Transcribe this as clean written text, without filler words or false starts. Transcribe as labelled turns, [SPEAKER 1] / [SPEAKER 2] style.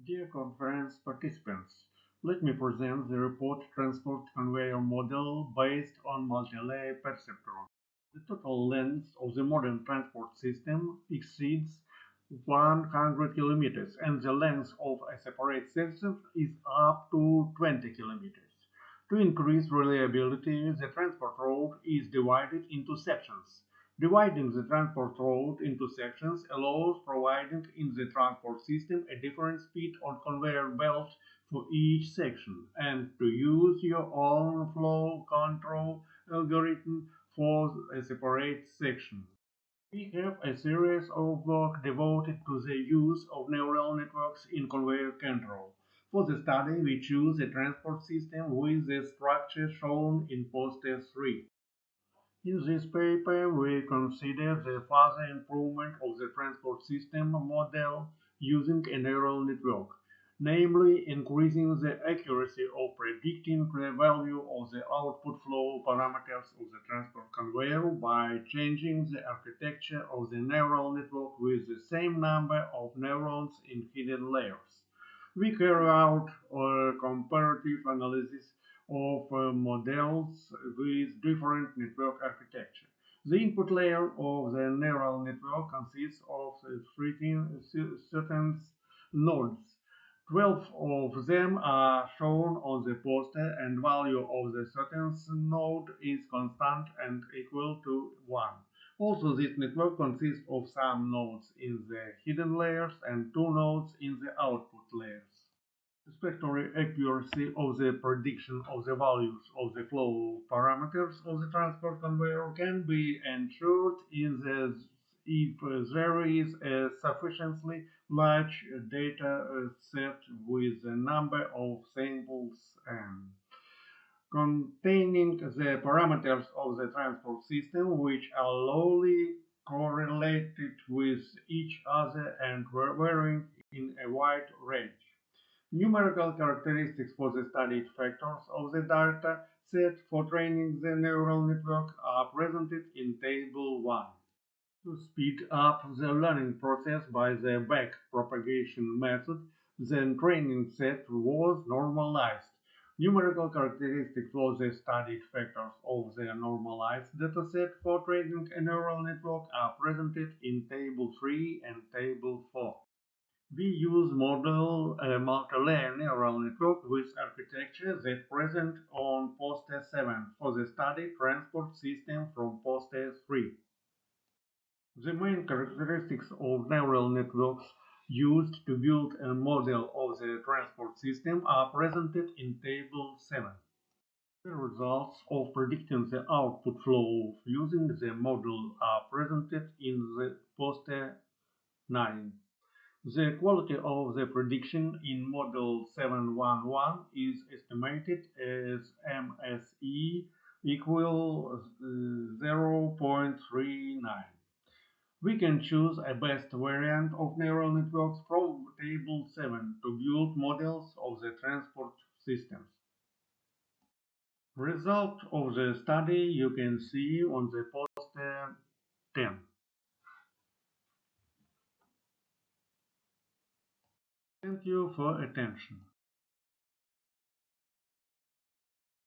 [SPEAKER 1] Dear conference participants, let me present the report Transport Conveyor Model based on Multilayer Perceptron. The total length of the modern transport system exceeds 100 kilometers and the length of a separate section is up to 20 kilometers. To increase reliability, the transport road is divided into sections. Dividing the transport road into sections allows providing in the transport system a different speed on conveyor belt for each section and to use your own flow control algorithm for a separate section. We have a series of work devoted to the use of neural networks in conveyor control. For the study, we choose a transport system with the structure shown in poster 3. In this paper, we consider the further improvement of the transport system model using a neural network, namely increasing the accuracy of predicting the value of the output flow parameters of the transport conveyor by changing the architecture of the neural network with the same number of neurons in hidden layers. We carry out a comparative analysis of models with different network architecture. The input layer of the neural network consists of 13 certain nodes. 12 of them are shown on the poster and value of the certainth node is constant and equal to 1. Also, this network consists of some nodes in the hidden layers and 2 nodes in the output layers. Satisfactory accuracy of the prediction of the values of the flow parameters of the transport conveyor can be ensured if there is a sufficiently large data set with a number of samples n containing the parameters of the transport system which are lowly correlated with each other and varying in a wide range. Numerical characteristics for the studied factors of the data set for training the neural network are presented in Table 1. To speed up the learning process by the backpropagation method, the training set was normalized. Numerical characteristics for the studied factors of the normalized dataset for training a neural network are presented in Table 3 and Table 4. We use multilayer neural network with architecture that present on poster 7 for the study transport system from poster 3. The main characteristics of neural networks used to build a model of the transport system are presented in Table 7. The results of predicting the output flow using the model are presented in the poster 9. The quality of the prediction in model 711 is estimated as MSE equal 0.39. We can choose a best variant of neural networks from Table 7 to build models of the transport systems. Result of the study you can see on the poster 10. Thank you for attention.